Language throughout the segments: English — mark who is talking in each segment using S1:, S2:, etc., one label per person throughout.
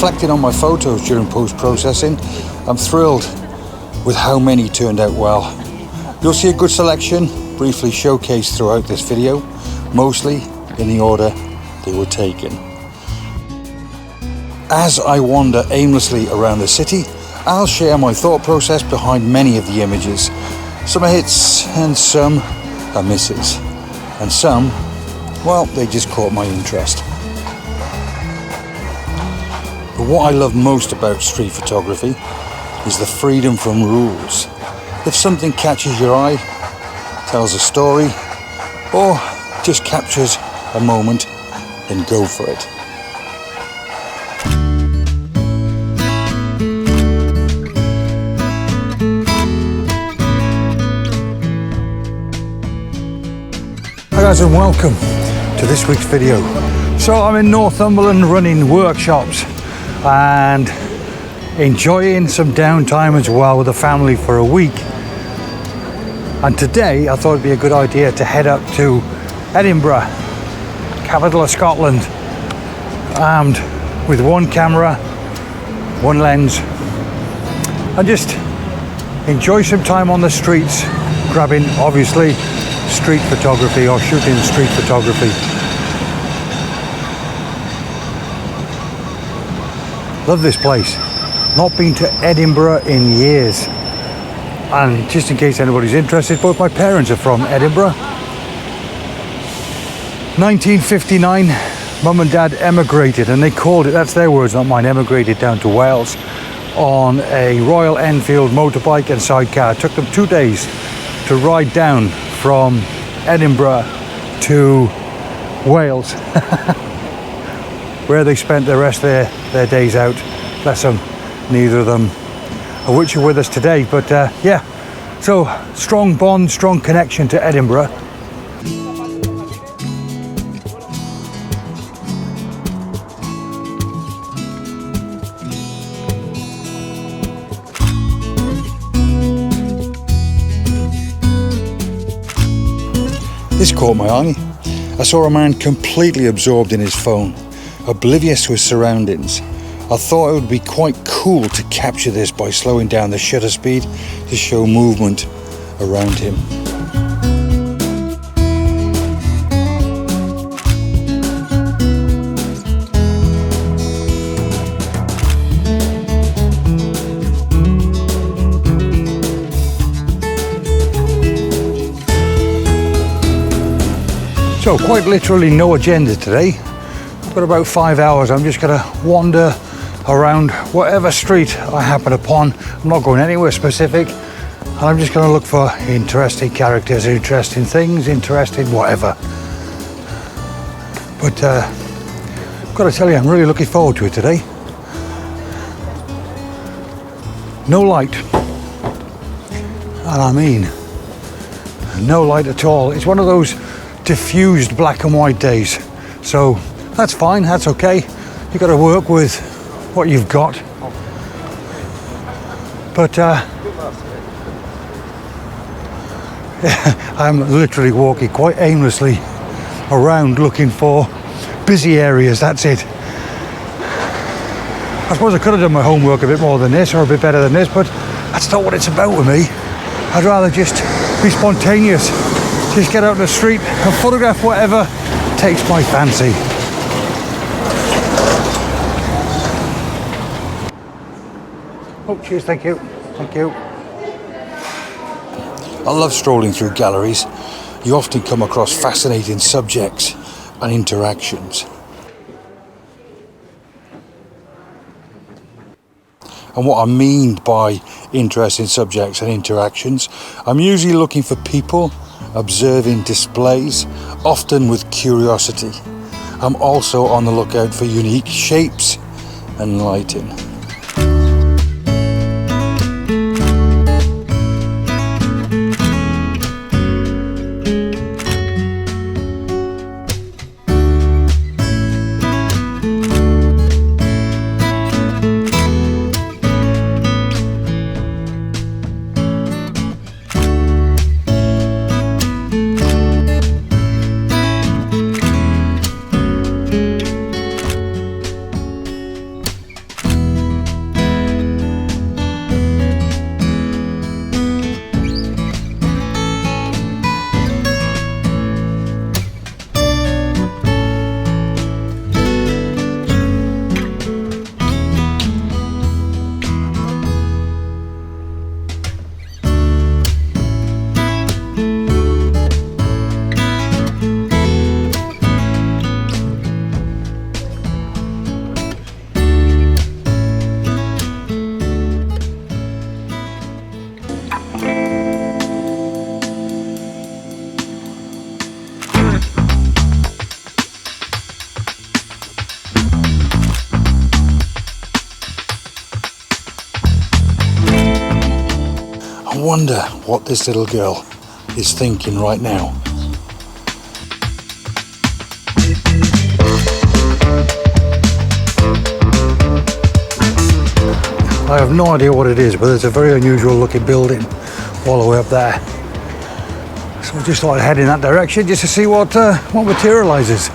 S1: reflecting on my photos during post-processing, I'm thrilled with how many turned out well. You'll see a good selection briefly showcased throughout this video, mostly in the order they were taken. As I wander aimlessly around the city, I'll share my thought process behind many of the images. Some are hits and some are misses. And some, well, they just caught my interest. But what I love most about street photography is the freedom from rules. If something catches your eye, tells a story, or just captures a moment, then go for it. Hi guys, and welcome to this week's video. So I'm in Northumberland running workshops and enjoying some downtime as well with the family for a week. And today I thought it'd be a good idea to head up to Edinburgh, capital of Scotland, armed with one camera, one lens, and just enjoy some time on the streets, grabbing obviously street photography or shooting street photography. Love this place. Not been to Edinburgh in years. And just in case anybody's interested, both my parents are from Edinburgh. 1959, mum and dad emigrated, and they called it, that's their words, not mine, emigrated down to Wales on a Royal Enfield motorbike and sidecar. It took them 2 days to ride down from Edinburgh to Wales, where they spent the rest of their days out. Bless them, neither of them of which are with us today, but yeah, so strong bond, strong connection to Edinburgh. This caught my eye. I saw a man completely absorbed in his phone, oblivious to his surroundings. I thought it would be quite cool to capture this by slowing down the shutter speed to show movement around him. So quite literally no agenda today. I've got about 5 hours. I'm just going to wander around whatever street I happen upon. I'm not going anywhere specific, and I'm just going to look for interesting characters, interesting things, interesting whatever. But I've got to tell you, I'm really looking forward to it today. No light, and I mean no light at all. It's one of those diffused black and white days, so that's fine, that's okay. You've got to work with what you've got, but I'm literally walking quite aimlessly around looking for busy areas. That's it. I suppose I could have done my homework a bit more than this, or a bit better than this, but that's not what it's about with me. I'd rather just be spontaneous, just get out in the street and photograph whatever takes my fancy. Oh, cheers, thank you. Thank you. I love strolling through galleries. You often come across fascinating subjects and interactions. And what I mean by interesting subjects and interactions, I'm usually looking for people observing displays, often with curiosity. I'm also on the lookout for unique shapes and lighting. wonder what this little girl is thinking right now. I have no idea what it is, but it's a very unusual looking building all the way up there. So I just thought I'd head in that direction just to see what materialises.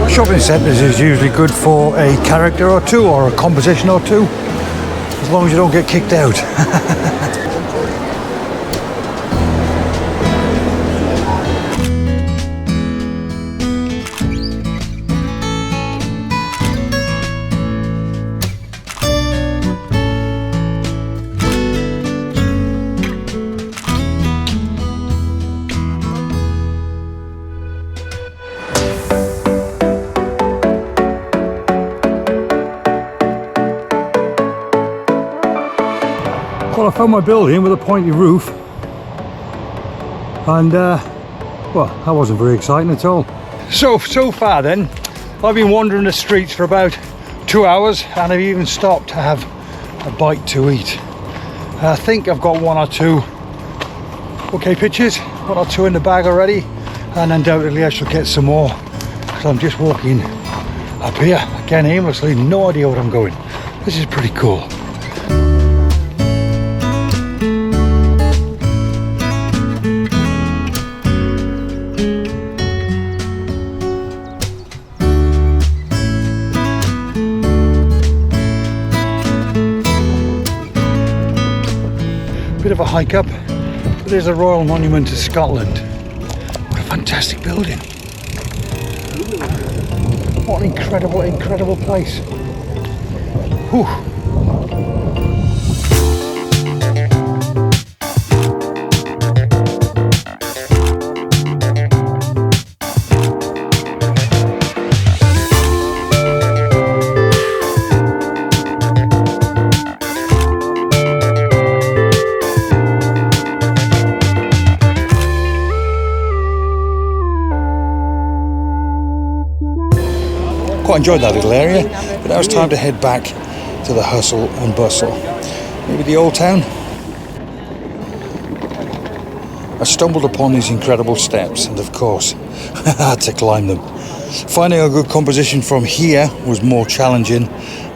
S1: Shopping centres is usually good for a character or two or a composition or two, as long as you don't get kicked out. Well, I found my building with a pointy roof, and well, that wasn't very exciting at all. So far then, I've been wandering the streets for about 2 hours, and I've even stopped to have a bite to eat. I think I've got one or two okay pictures, one or two in the bag already, and undoubtedly I shall get some more. So I'm just walking up here, again aimlessly, no idea where I'm going. This is pretty cool. Bit of a hike up, but there's a Royal Monument to Scotland. What a fantastic building. What an incredible place. Whew. Quite enjoyed that little area, but now it's time to head back to the hustle and bustle. Maybe the old town. I stumbled upon these incredible steps, and of course I had to climb them. Finding a good composition from here was more challenging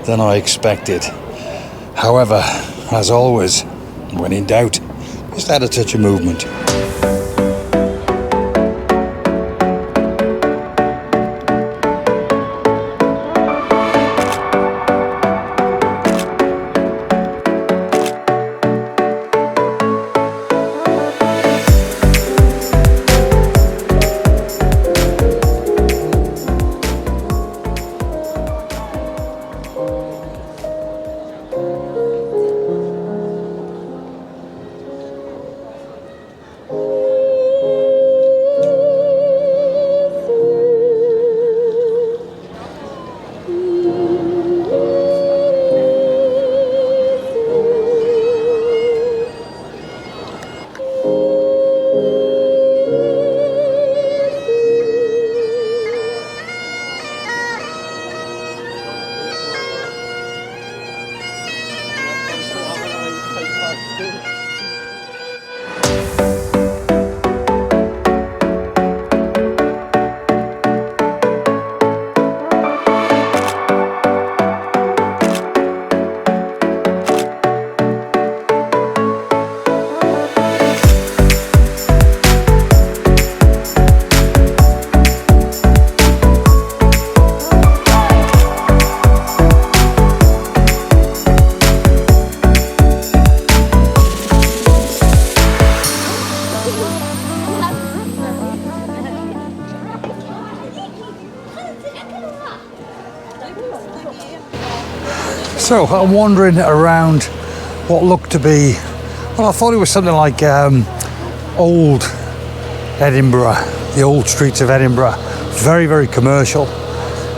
S1: than I expected. However, as always, when in doubt, just add a touch of movement. So I'm wandering around what looked to be, well, I thought it was something like old Edinburgh, the old streets of Edinburgh. Very, very commercial.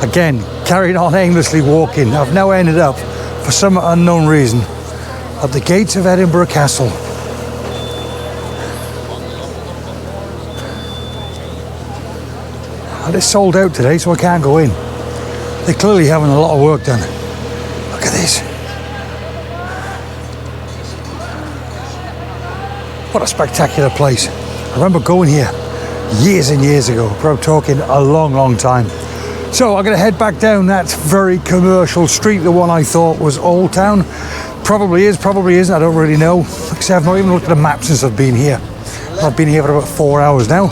S1: Again, carrying on aimlessly walking. I've now ended up, for some unknown reason, at the gates of Edinburgh Castle. And it's sold out today, so I can't go in. They're clearly having a lot of work done. Look at this. What a spectacular place. I remember going here years and years ago, probably talking a long, long time. So I'm going to head back down that very commercial street, the one I thought was Old Town. Probably is, probably isn't, I don't really know. Like I say, I've not even looked at a map since I've been here. I've been here for about 4 hours now.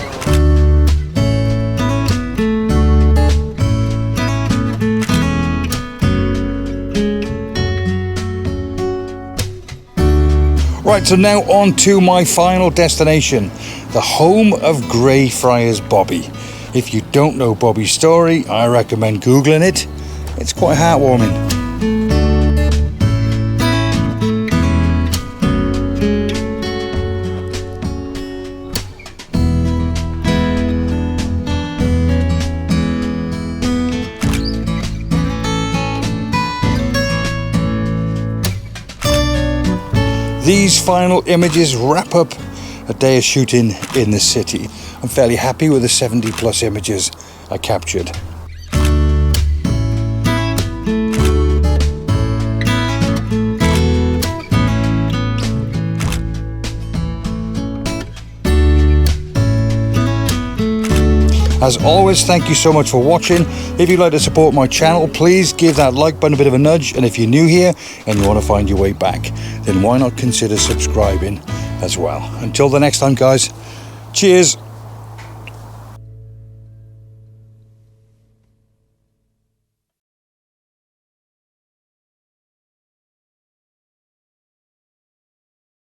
S1: Right, so now on to my final destination, the home of Greyfriars Bobby. If you don't know Bobby's story, I recommend Googling it. It's quite heartwarming. These final images wrap up a day of shooting in the city. I'm fairly happy with the 70 plus images I captured. As always, thank you so much for watching. If you'd like to support my channel, please give that like button a bit of a nudge. And if you're new here and you want to find your way back, then why not consider subscribing as well. Until the next time, guys, cheers.